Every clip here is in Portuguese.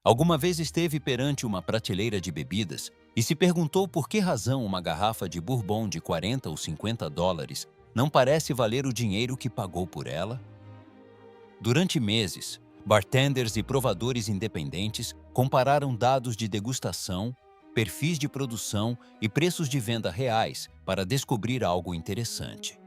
Alguma vez esteve perante uma prateleira de bebidas e se perguntou por que razão uma garrafa de bourbon de 40 ou 50 dólares não parece valer o dinheiro que pagou por ela? Durante meses, bartenders e provadores independentes compararam dados de degustação, perfis de produção e preços de venda reais para descobrir algo interessante.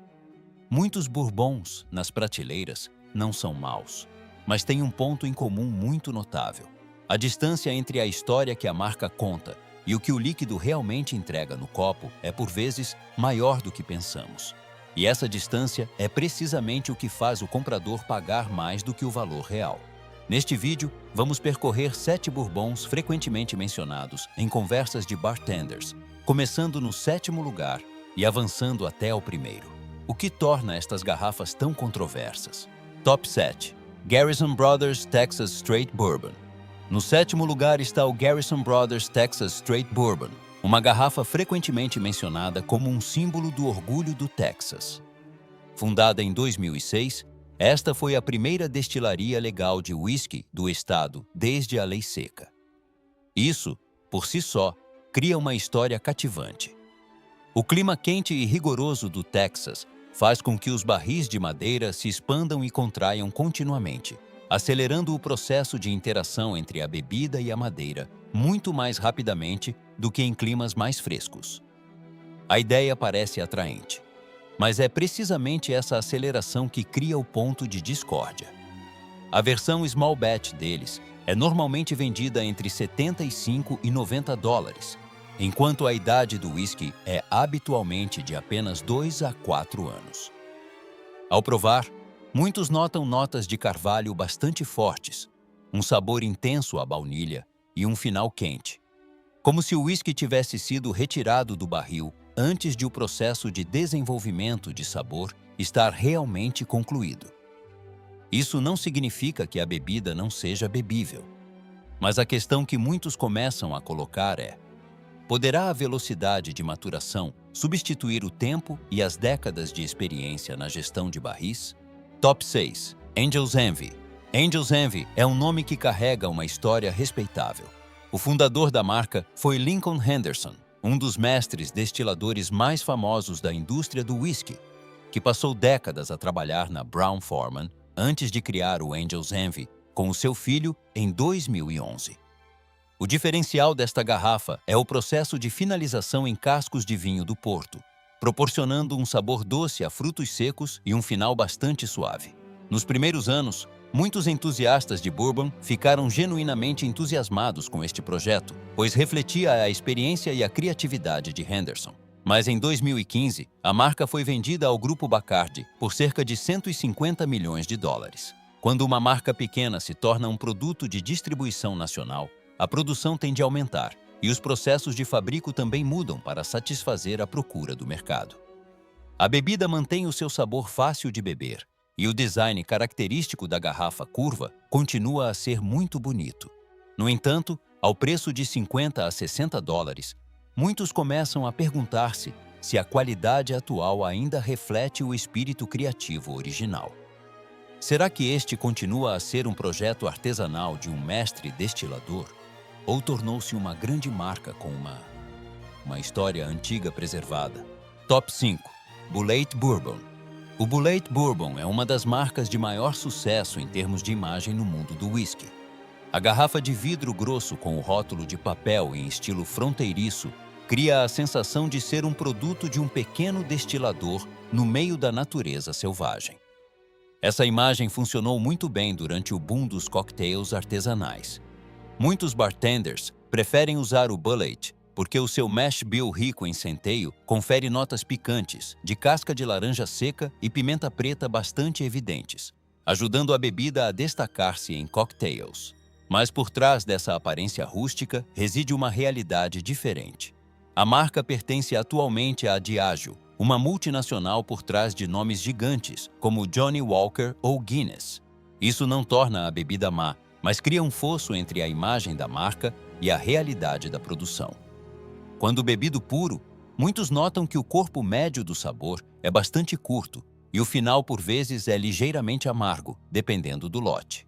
Muitos bourbons nas prateleiras não são maus, mas têm um ponto em comum muito notável: a distância entre a história que a marca conta e o que o líquido realmente entrega no copo é por vezes maior do que pensamos. E essa distância é precisamente o que faz o comprador pagar mais do que o valor real. Neste vídeo, vamos percorrer 7 bourbons frequentemente mencionados em conversas de bartenders, começando no 7º lugar e avançando até o primeiro. O que torna estas garrafas tão controversas? Top 7. Garrison Brothers Texas Straight Bourbon. No 7º lugar está o Garrison Brothers Texas Straight Bourbon, uma garrafa frequentemente mencionada como um símbolo do orgulho do Texas. Fundada em 2006, esta foi a primeira destilaria legal de whisky do estado desde a Lei Seca. Isso, por si só, cria uma história cativante. O clima quente e rigoroso do Texas faz com que os barris de madeira se expandam e contraiam continuamente, acelerando o processo de interação entre a bebida e a madeira muito mais rapidamente do que em climas mais frescos. A ideia parece atraente, mas é precisamente essa aceleração que cria o ponto de discórdia. A versão small batch deles é normalmente vendida entre 75 e 90 dólares, enquanto a idade do whisky é habitualmente de apenas 2 a 4 anos. Ao provar, muitos notam notas de carvalho bastante fortes, um sabor intenso à baunilha e um final quente, como se o whisky tivesse sido retirado do barril antes de o processo de desenvolvimento de sabor estar realmente concluído. Isso não significa que a bebida não seja bebível, mas a questão que muitos começam a colocar é: poderá a velocidade de maturação substituir o tempo e as décadas de experiência na gestão de barris? Top 6. Angel's Envy. Angel's Envy é um nome que carrega uma história respeitável. O fundador da marca foi Lincoln Henderson, um dos mestres destiladores mais famosos da indústria do whisky, que passou décadas a trabalhar na Brown-Forman antes de criar o Angel's Envy com o seu filho em 2011. O diferencial desta garrafa é o processo de finalização em cascos de vinho do Porto, proporcionando um sabor doce a frutos secos e um final bastante suave. Nos primeiros anos, muitos entusiastas de bourbon ficaram genuinamente entusiasmados com este projeto, pois refletia a experiência e a criatividade de Henderson. Mas em 2015, a marca foi vendida ao Grupo Bacardi por cerca de 150 milhões de dólares. Quando uma marca pequena se torna um produto de distribuição nacional, a produção tende a aumentar e os processos de fabrico também mudam para satisfazer a procura do mercado. A bebida mantém o seu sabor fácil de beber e o design característico da garrafa curva continua a ser muito bonito. No entanto, ao preço de 50 a 60 dólares, muitos começam a perguntar-se se a qualidade atual ainda reflete o espírito criativo original. Será que este continua a ser um projeto artesanal de um mestre destilador? Ou tornou-se uma grande marca com uma história antiga preservada? Top 5. Bulleit Bourbon. O Bulleit Bourbon é uma das marcas de maior sucesso em termos de imagem no mundo do whisky. A garrafa de vidro grosso com o rótulo de papel em estilo fronteiriço cria a sensação de ser um produto de um pequeno destilador no meio da natureza selvagem. Essa imagem funcionou muito bem durante o boom dos cocktails artesanais. Muitos bartenders preferem usar o Bulleit porque o seu mash bill rico em centeio confere notas picantes, de casca de laranja seca e pimenta preta bastante evidentes, ajudando a bebida a destacar-se em cocktails. Mas por trás dessa aparência rústica reside uma realidade diferente. A marca pertence atualmente à Diageo, uma multinacional por trás de nomes gigantes como Johnnie Walker ou Guinness. Isso não torna a bebida má, mas cria um fosso entre a imagem da marca e a realidade da produção. Quando bebido puro, muitos notam que o corpo médio do sabor é bastante curto e o final por vezes é ligeiramente amargo, dependendo do lote.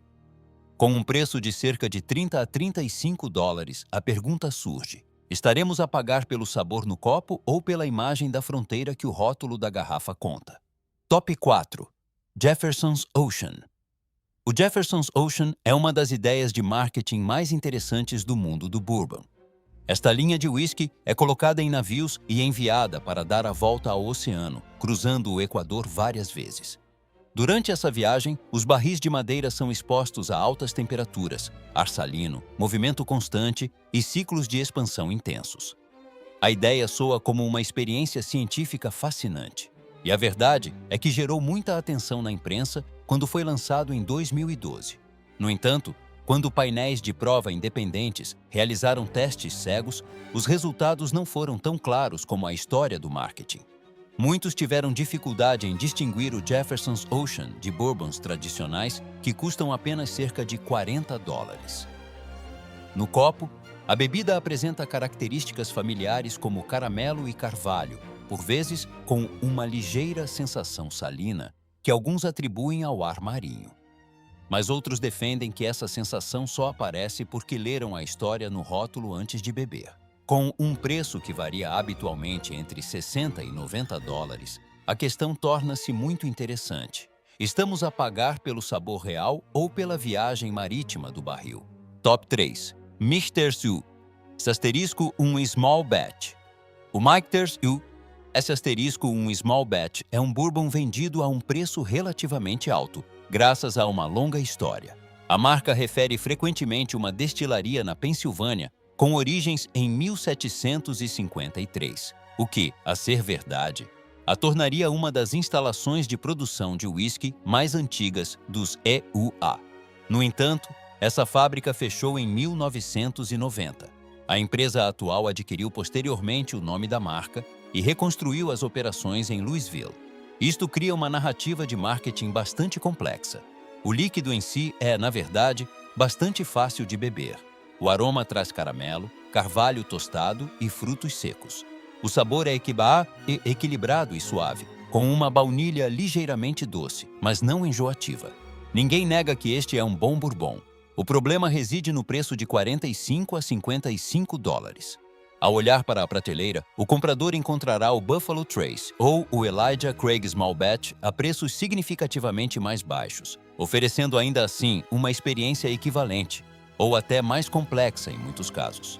Com um preço de cerca de 30 a 35 dólares, a pergunta surge: estaremos a pagar pelo sabor no copo ou pela imagem da fronteira que o rótulo da garrafa conta? Top 4. Jefferson's Ocean. O Jefferson's Ocean é uma das ideias de marketing mais interessantes do mundo do bourbon. Esta linha de whisky é colocada em navios e enviada para dar a volta ao oceano, cruzando o Equador várias vezes. Durante essa viagem, os barris de madeira são expostos a altas temperaturas, ar salino, movimento constante e ciclos de expansão intensos. A ideia soa como uma experiência científica fascinante. E a verdade é que gerou muita atenção na imprensa quando foi lançado em 2012. No entanto, quando painéis de prova independentes realizaram testes cegos, os resultados não foram tão claros como a história do marketing. Muitos tiveram dificuldade em distinguir o Jefferson's Ocean de bourbons tradicionais que custam apenas cerca de 40 dólares. No copo, a bebida apresenta características familiares como caramelo e carvalho, por vezes com uma ligeira sensação salina que alguns atribuem ao ar marinho. Mas outros defendem que essa sensação só aparece porque leram a história no rótulo antes de beber. Com um preço que varia habitualmente entre 60 e 90 dólares, a questão torna-se muito interessante. Estamos a pagar pelo sabor real ou pela viagem marítima do barril? Top 3. Michter's U. *, Small Batch. O Michter's U, *, Small Batch, é um bourbon vendido a um preço relativamente alto, graças a uma longa história. A marca refere frequentemente uma destilaria na Pensilvânia com origens em 1753, o que, a ser verdade, a tornaria uma das instalações de produção de uísque mais antigas dos EUA. No entanto, essa fábrica fechou em 1990. A empresa atual adquiriu posteriormente o nome da marca e reconstruiu as operações em Louisville. Isto cria uma narrativa de marketing bastante complexa. O líquido em si é, na verdade, bastante fácil de beber. O aroma traz caramelo, carvalho tostado e frutos secos. O sabor é equilibrado e suave, com uma baunilha ligeiramente doce, mas não enjoativa. Ninguém nega que este é um bom bourbon. O problema reside no preço de 45 a 55 dólares. Ao olhar para a prateleira, o comprador encontrará o Buffalo Trace ou o Elijah Craig Small Batch a preços significativamente mais baixos, oferecendo ainda assim uma experiência equivalente, ou até mais complexa em muitos casos.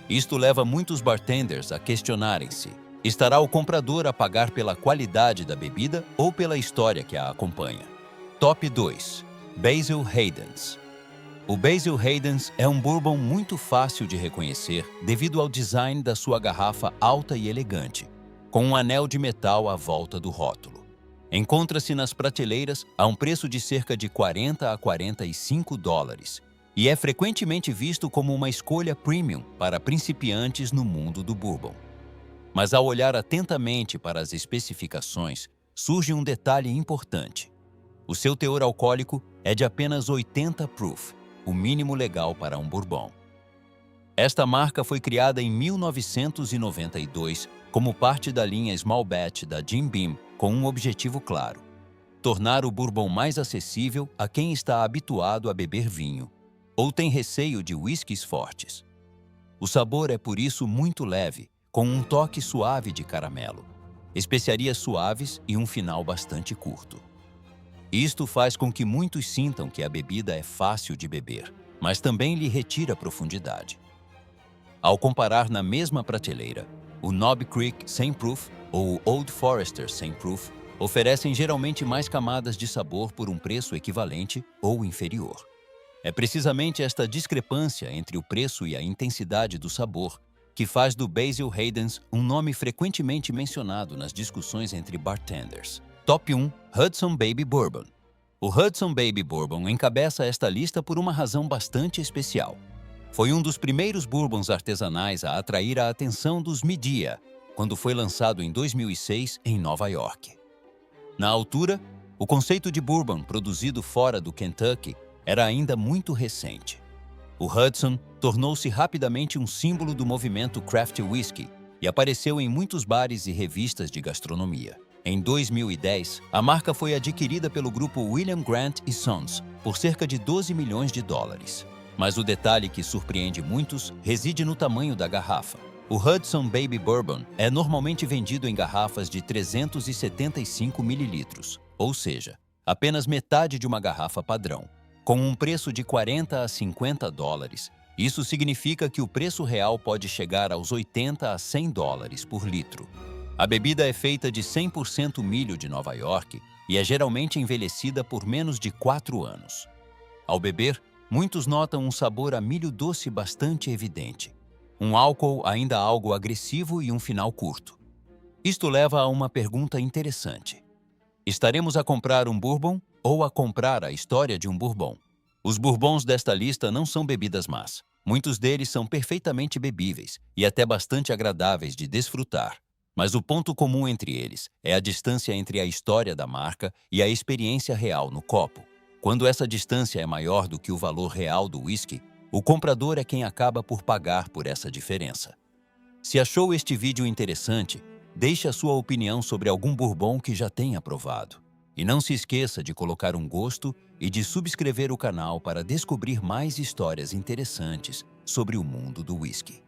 Isto leva muitos bartenders a questionarem-se: estará o comprador a pagar pela qualidade da bebida ou pela história que a acompanha? Top 2. Basil Hayden's. O Basil Hayden's é um bourbon muito fácil de reconhecer devido ao design da sua garrafa alta e elegante, com um anel de metal à volta do rótulo. Encontra-se nas prateleiras a um preço de cerca de 40 a 45 dólares e é frequentemente visto como uma escolha premium para principiantes no mundo do bourbon. Mas ao olhar atentamente para as especificações, surge um detalhe importante. O seu teor alcoólico é de apenas 80 proof, o mínimo legal para um bourbon. Esta marca foi criada em 1992 como parte da linha Small Batch da Jim Beam, com um objetivo claro: tornar o bourbon mais acessível a quem está habituado a beber vinho ou tem receio de whiskies fortes. O sabor é por isso muito leve, com um toque suave de caramelo, especiarias suaves e um final bastante curto. Isto faz com que muitos sintam que a bebida é fácil de beber, mas também lhe retira profundidade. Ao comparar na mesma prateleira, o Knob Creek 100 Proof ou o Old Forester 100 Proof oferecem geralmente mais camadas de sabor por um preço equivalente ou inferior. É precisamente esta discrepância entre o preço e a intensidade do sabor que faz do Basil Hayden's um nome frequentemente mencionado nas discussões entre bartenders. Top 1. Hudson Baby Bourbon. O Hudson Baby Bourbon encabeça esta lista por uma razão bastante especial. Foi um dos primeiros bourbons artesanais a atrair a atenção dos mídia, quando foi lançado em 2006 em Nova York. Na altura, o conceito de bourbon produzido fora do Kentucky era ainda muito recente. O Hudson tornou-se rapidamente um símbolo do movimento craft whisky e apareceu em muitos bares e revistas de gastronomia. Em 2010, a marca foi adquirida pelo grupo William Grant & Sons por cerca de 12 milhões de dólares. Mas o detalhe que surpreende muitos reside no tamanho da garrafa. O Hudson Baby Bourbon é normalmente vendido em garrafas de 375 mililitros, ou seja, apenas metade de uma garrafa padrão. Com um preço de 40 a 50 dólares, isso significa que o preço real pode chegar aos 80 a 100 dólares por litro. A bebida é feita de 100% milho de Nova York e é geralmente envelhecida por menos de 4 anos. Ao beber, muitos notam um sabor a milho doce bastante evidente. Um álcool ainda algo agressivo e um final curto. Isto leva a uma pergunta interessante. Estaremos a comprar um bourbon ou a comprar a história de um bourbon? Os bourbons desta lista não são bebidas más. Muitos deles são perfeitamente bebíveis e até bastante agradáveis de desfrutar. Mas o ponto comum entre eles é a distância entre a história da marca e a experiência real no copo. Quando essa distância é maior do que o valor real do whisky, o comprador é quem acaba por pagar por essa diferença. Se achou este vídeo interessante, deixe a sua opinião sobre algum bourbon que já tenha provado. E não se esqueça de colocar um gosto e de subscrever o canal para descobrir mais histórias interessantes sobre o mundo do whisky.